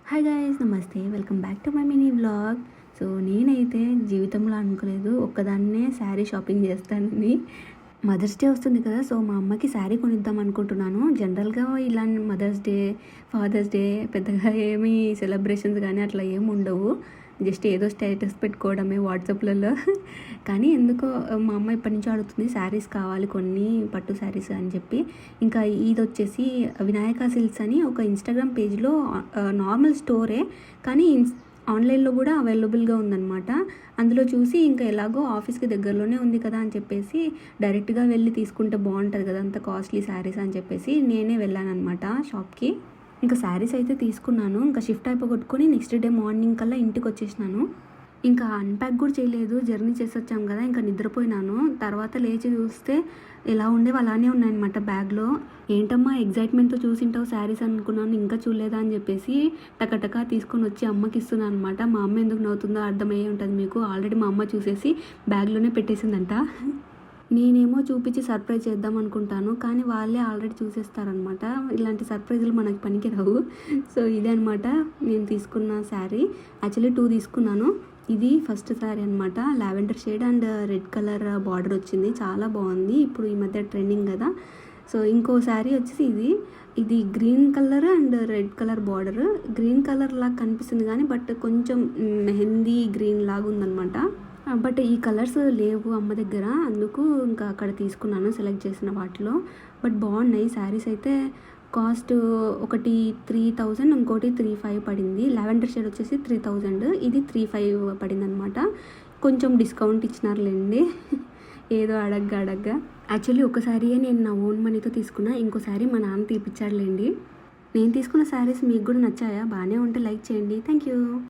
Hi guys, నమస్తే. Welcome back to my mini vlog. So నేనైతే జీవితంలో అనుకోలేదు ఒక్కదాన్నే శారీ షాపింగ్ చేస్తానని. మదర్స్ డే వస్తుంది కదా, సో మా అమ్మకి శారీ కొనిద్దాం అనుకుంటున్నాను. జనరల్గా ఇలా మదర్స్ డే, ఫాదర్స్ డే పెద్దగా ఏమీ సెలబ్రేషన్స్ కానీ అట్లా ఏమి ఉండవు. జస్ట్ ఏదో స్టేటస్ పెట్టుకోవడమే వాట్సాప్లలో. కానీ ఎందుకో మా అమ్మ ఇప్పటి నుంచో అడుగుతుంది శారీస్ కావాలి కొన్ని, పట్టు శారీస్ అని చెప్పి. ఇంకా ఇది వచ్చేసి వినాయక సిల్క్స్ అని ఒక ఇన్స్టాగ్రామ్ పేజ్లో నార్మల్ స్టోరే, కానీ ఆన్లైన్లో కూడా అవైలబుల్గా ఉందన్నమాట. అందులో చూసి ఇంకా ఎలాగో ఆఫీస్కి దగ్గరలోనే ఉంది కదా అని చెప్పేసి డైరెక్ట్గా వెళ్ళి తీసుకుంటే బాగుంటుంది కదా, అంత కాస్ట్లీ శారీస్ అని చెప్పేసి నేనే వెళ్ళాను అనమాట షాప్కి. ఇంకా శారీస్ అయితే తీసుకున్నాను. ఇంకా షిఫ్ట్ అయిపోగొట్టుకొని నెక్స్ట్ డే మార్నింగ్ కల్లా ఇంటికి వచ్చేసినాను. ఇంకా అన్ప్యాక్ కూడా చేయలేదు, జర్నీ చేసి వచ్చాం కదా, ఇంకా నిద్రపోయినాను. తర్వాత లేచి చూస్తే ఎలా ఉండేవి అలానే ఉన్నాయన్నమాట బ్యాగ్లో. ఏంటమ్మా ఎగ్జైట్మెంట్తో చూసింటావు శారీస్ అనుకున్నాను, ఇంకా చూడలేదా అని చెప్పేసి టకటకా తీసుకొని వచ్చి అమ్మకి ఇస్తున్నాను అనమాట. మా అమ్మ ఎందుకు నవ్వుతుందో అర్థమయ్యే ఉంటుంది మీకు. ఆల్రెడీ మా అమ్మ చూసేసి బ్యాగ్లోనే పెట్టేసిందంట. నేనేమో చూపించి సర్ప్రైజ్ చేద్దాం అనుకుంటాను, కానీ వాళ్ళే ఆల్రెడీ చూసేస్తారనమాట. ఇలాంటి సర్ప్రైజులు మనకి పనికి రావు. సో ఇదే అనమాట నేను తీసుకున్న శారీ. యాక్చువల్లీ 2 తీసుకున్నాను. ఇది ఫస్ట్ శారీ అనమాట, lavender shade and red colour border వచ్చింది, చాలా బాగుంది. ఇప్పుడు ఈ మధ్య ట్రెండింగ్ కదా. సో ఇంకో శారీ వచ్చేసి ఇది green colour and red colour border. Green colour లాగా కనిపిస్తుంది కానీ బట్ కొంచెం మెహందీ గ్రీన్ లాగా ఉందన్నమాట. బట్ ఈ కలర్స్ లేవు అమ్మ దగ్గర, అందుకు ఇంకా అక్కడ తీసుకున్నాను సెలెక్ట్ చేసిన వాటిలో. బట్ బాగున్నాయి శారీస్ అయితే. కాస్ట్ ఒకటి 3000, ఇంకోటి 3500 పడింది. లావెండర్ షేడ్ వచ్చేసి 3000, ఇది 3500 పడింది అనమాట. కొంచెం డిస్కౌంట్ ఇచ్చినారులేండి. ఏదో అడగ్గా. యాక్చువల్లీ ఒకసారియే నేను నా ఓన్ మనీతో తీసుకున్నా, ఇంకోసారి మా నాన్న తీపిచ్చాడులేండి. నేను తీసుకున్న శారీస్ మీకు కూడా నచ్చాయా? బాగానే ఉంటే లైక్ చేయండి. Thank you.